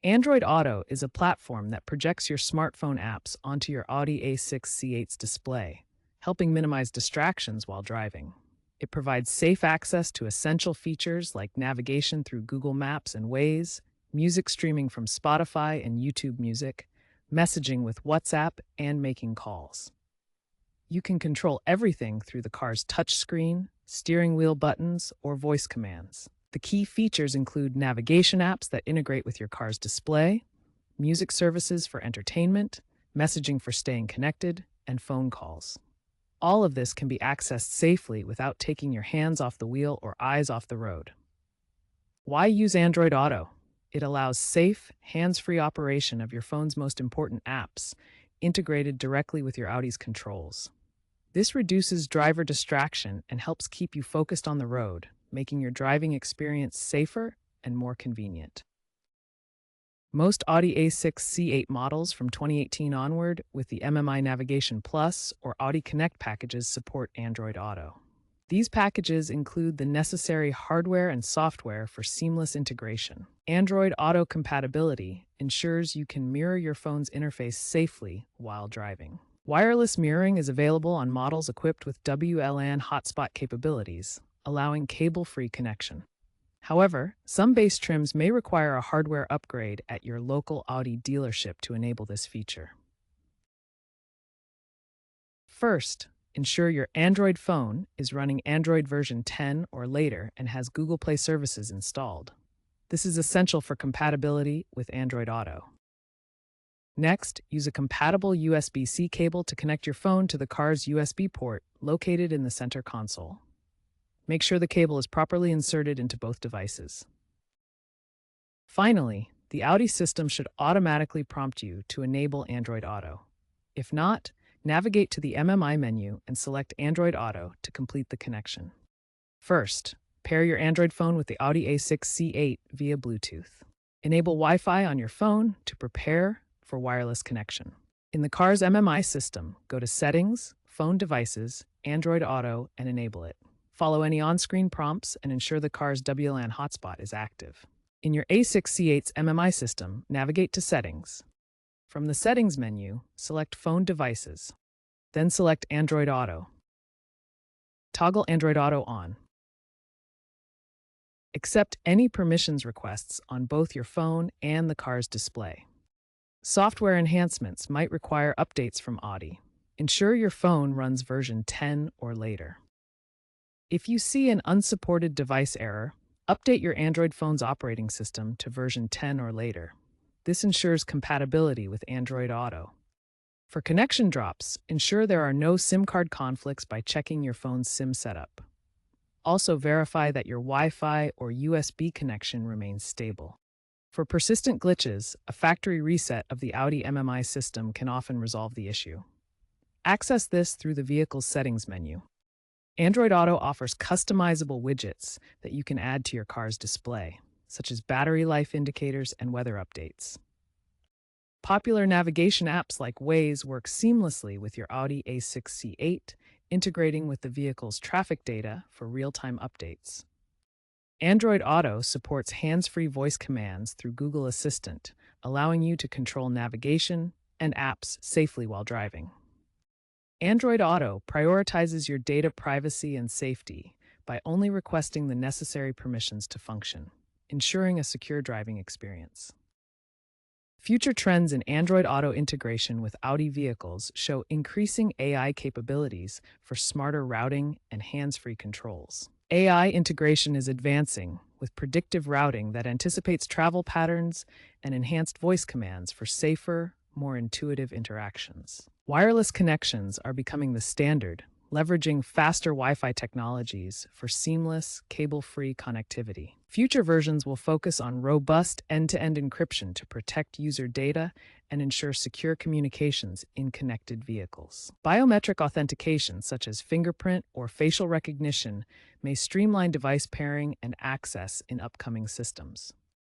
Android Auto is a platform that projects your smartphone apps onto your Audi A6 C8's display, helping minimize distractions while driving. It provides safe access to essential features like navigation through Google Maps and Waze, music streaming from Spotify and YouTube Music, messaging with WhatsApp, and making calls. You can control everything through the car's touchscreen, steering wheel buttons, or voice commands. The key features include navigation apps that integrate with your car's display, music services for entertainment, messaging for staying connected, and phone calls. All of this can be accessed safely without taking your hands off the wheel or eyes off the road. Why use Android Auto? It allows safe, hands-free operation of your phone's most important apps, integrated directly with your Audi's controls. This reduces driver distraction and helps keep you focused on the road, making your driving experience safer and more convenient. Most Audi A6 C8 models from 2018 onward with the MMI Navigation Plus or Audi Connect packages support Android Auto. These packages include the necessary hardware and software for seamless integration. Android Auto compatibility ensures you can mirror your phone's interface safely while driving. Wireless mirroring is available on models equipped with WLAN hotspot capabilities, allowing cable-free connection. However, some base trims may require a hardware upgrade at your local Audi dealership to enable this feature. First, ensure your Android phone is running Android version 10 or later and has Google Play services installed. This is essential for compatibility with Android Auto. Next, use a compatible USB-C cable to connect your phone to the car's USB port located in the center console. Make sure the cable is properly inserted into both devices. Finally, the Audi system should automatically prompt you to enable Android Auto. If not, navigate to the MMI menu and select Android Auto to complete the connection. First, pair your Android phone with the Audi A6 C8 via Bluetooth. Enable Wi-Fi on your phone to prepare for wireless connection. In the car's MMI system, go to Settings, Phone Devices, Android Auto, and enable it. Follow any on-screen prompts and ensure the car's WLAN hotspot is active. In your A6 C8's MMI system, navigate to Settings. From the Settings menu, select Phone Devices. Then select Android Auto. Toggle Android Auto on. Accept any permissions requests on both your phone and the car's display. Software enhancements might require updates from Audi. Ensure your phone runs version 10 or later. If you see an unsupported device error, update your Android phone's operating system to version 10 or later. This ensures compatibility with Android Auto. For connection drops, ensure there are no SIM card conflicts by checking your phone's SIM setup. Also verify that your Wi-Fi or USB connection remains stable. For persistent glitches, a factory reset of the Audi MMI system can often resolve the issue. Access this through the vehicle's settings menu. Android Auto offers customizable widgets that you can add to your car's display, such as battery life indicators and weather updates. Popular navigation apps like Waze work seamlessly with your Audi A6 C8, integrating with the vehicle's traffic data for real-time updates. Android Auto supports hands-free voice commands through Google Assistant, allowing you to control navigation and apps safely while driving. Android Auto prioritizes your data privacy and safety by only requesting the necessary permissions to function, ensuring a secure driving experience. Future trends in Android Auto integration with Audi vehicles show increasing AI capabilities for smarter routing and hands-free controls. AI integration is advancing, with predictive routing that anticipates travel patterns and enhanced voice commands for safer, more intuitive interactions. Wireless connections are becoming the standard, leveraging faster Wi-Fi technologies for seamless, cable-free connectivity. Future versions will focus on robust end-to-end encryption to protect user data and ensure secure communications in connected vehicles. Biometric authentication, such as fingerprint or facial recognition, may streamline device pairing and access in upcoming systems.